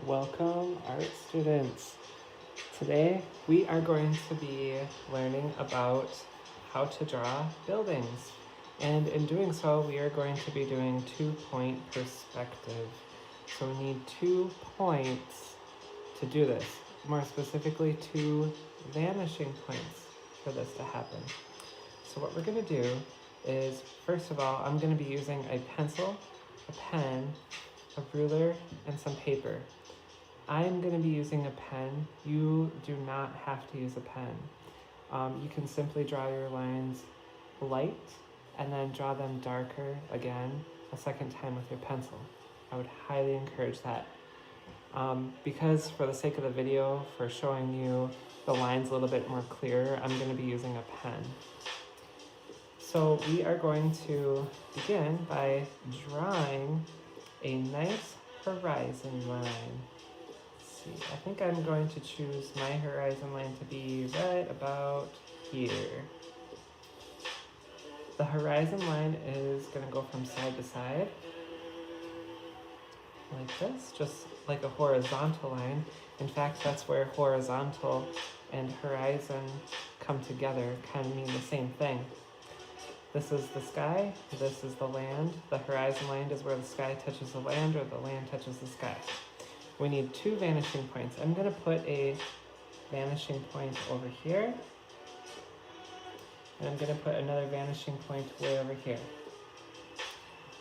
Welcome, art students. Today we are going to be learning about how to draw buildings. And in doing so, we are going to be doing 2-point perspective. So we need 2 points to do this. More specifically, 2 vanishing points for this to happen. So what we're going to do is, first of all, I'm going to be using a pencil, a pen, a ruler, and some paper. I'm going to be using a pen. You do not have to use a pen. You can simply draw your lines light and then draw them darker again a second time with your pencil. I would highly encourage that. Because for the sake of the video, for showing you the lines a little bit more clear, I'm going to be using a pen. So we are going to begin by drawing a nice horizon line. I think I'm going to choose my horizon line to be right about here. The horizon line is going to go from side to side like this, just like a horizontal line. In fact, that's where horizontal and horizon come together, kind of mean the same thing. This is the sky, this is the land. The horizon line is where the sky touches the land or the land touches the sky. We need 2 vanishing points. I'm going to put a vanishing point over here. And I'm going to put another vanishing point way over here.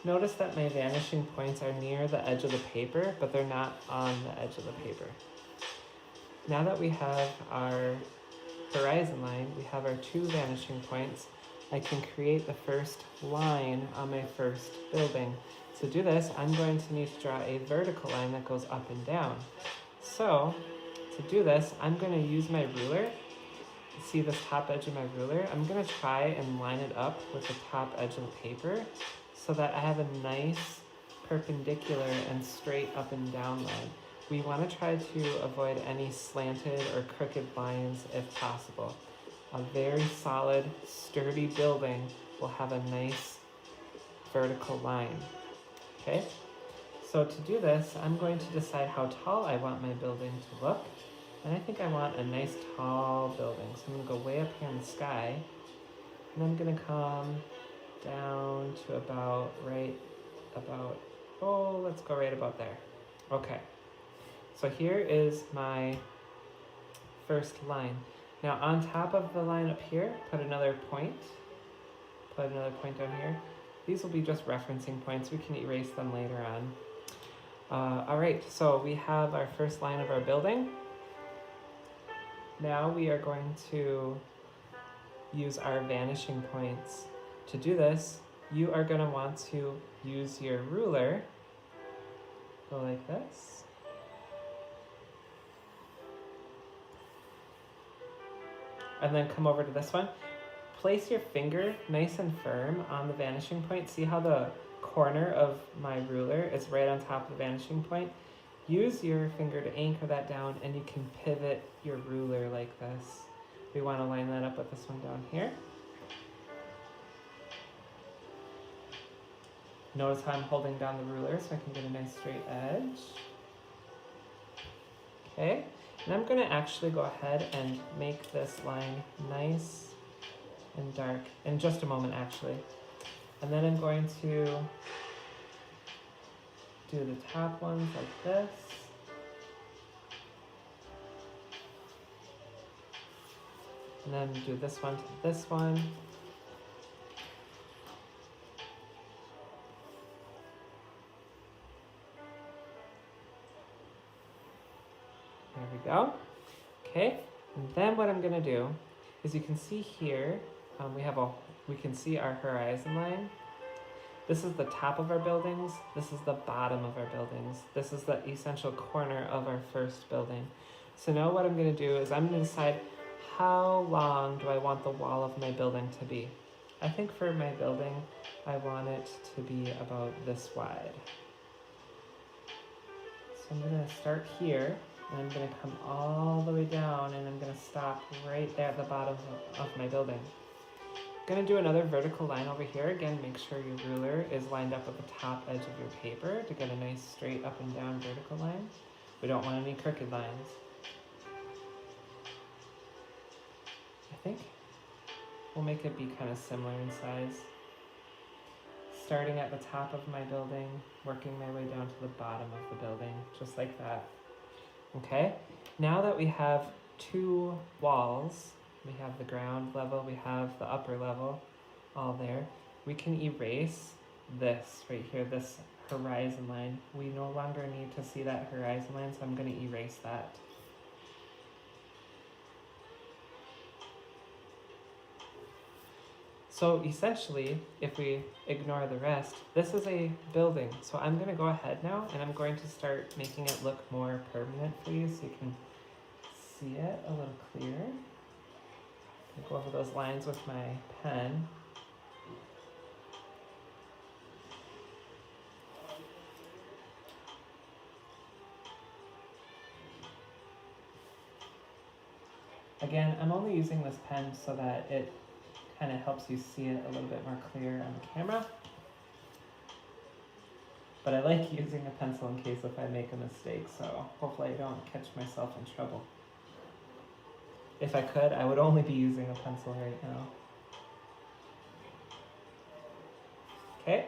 Notice that my vanishing points are near the edge of the paper, but they're not on the edge of the paper. Now that we have our horizon line, we have our 2 vanishing points, I can create the first line on my first building. To do this, I'm going to need to draw a vertical line that goes up and down. So, to do this, I'm going to use my ruler. See this top edge of my ruler? I'm going to try and line it up with the top edge of the paper so that I have a nice perpendicular and straight up and down line. We want to try to avoid any slanted or crooked lines if possible. A very solid, sturdy building will have a nice vertical line. Okay, so to do this, I'm going to decide how tall I want my building to look. And I think I want a nice tall building. So I'm going to go way up here in the sky. And I'm going to come down to let's go right about there. Okay, so here is my first line. Now on top of the line up here, put another point. Put another point down here. These will be just referencing points. We can erase them later on. All right, so we have our first line of our building. Now we are going to use our vanishing points. To do this, you are going to want to use your ruler. Go like this. And then come over to this one. Place your finger nice and firm on the vanishing point. See how the corner of my ruler is right on top of the vanishing point? Use your finger to anchor that down and you can pivot your ruler like this. We want to line that up with this one down here. Notice how I'm holding down the ruler so I can get a nice straight edge. Okay, and I'm going to actually go ahead and make this line nice and dark in just a moment actually. And then I'm going to do the top ones like this. And then do this one to this one. There we go. Okay, and then what I'm going to do is, you can see here, we can see our horizon line. This is the top of our buildings. This is the bottom of our buildings. This is the essential corner of our first building. So now what I'm going to do is I'm going to decide how long do I want the wall of my building to be. I think for my building, I want it to be about this wide. So I'm going to start here. And I'm going to come all the way down and I'm going to stop right there at the bottom of my building. I'm going to do another vertical line over here. Again, make sure your ruler is lined up with the top edge of your paper to get a nice straight up and down vertical line. We don't want any crooked lines. I think we'll make it be kind of similar in size. Starting at the top of my building, working my way down to the bottom of the building, just like that. Okay, now that we have two walls, we have the ground level, we have the upper level, all there, we can erase this right here, this horizon line. We no longer need to see that horizon line, so I'm going to erase that. So essentially, if we ignore the rest, this is a building. So I'm going to go ahead now and I'm going to start making it look more permanent for you so you can see it a little clearer. I'll go over those lines with my pen. Again, I'm only using this pen so that it kind of helps you see it a little bit more clear on the camera. But I like using a pencil in case if I make a mistake, so hopefully I don't catch myself in trouble. If I could, I would only be using a pencil right now. Okay,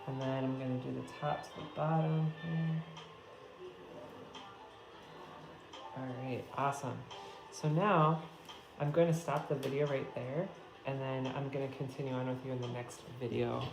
and then I'm going to do the top to the bottom here. Alright, awesome. So now I'm going to stop the video right there, and then I'm going to continue on with you in the next video.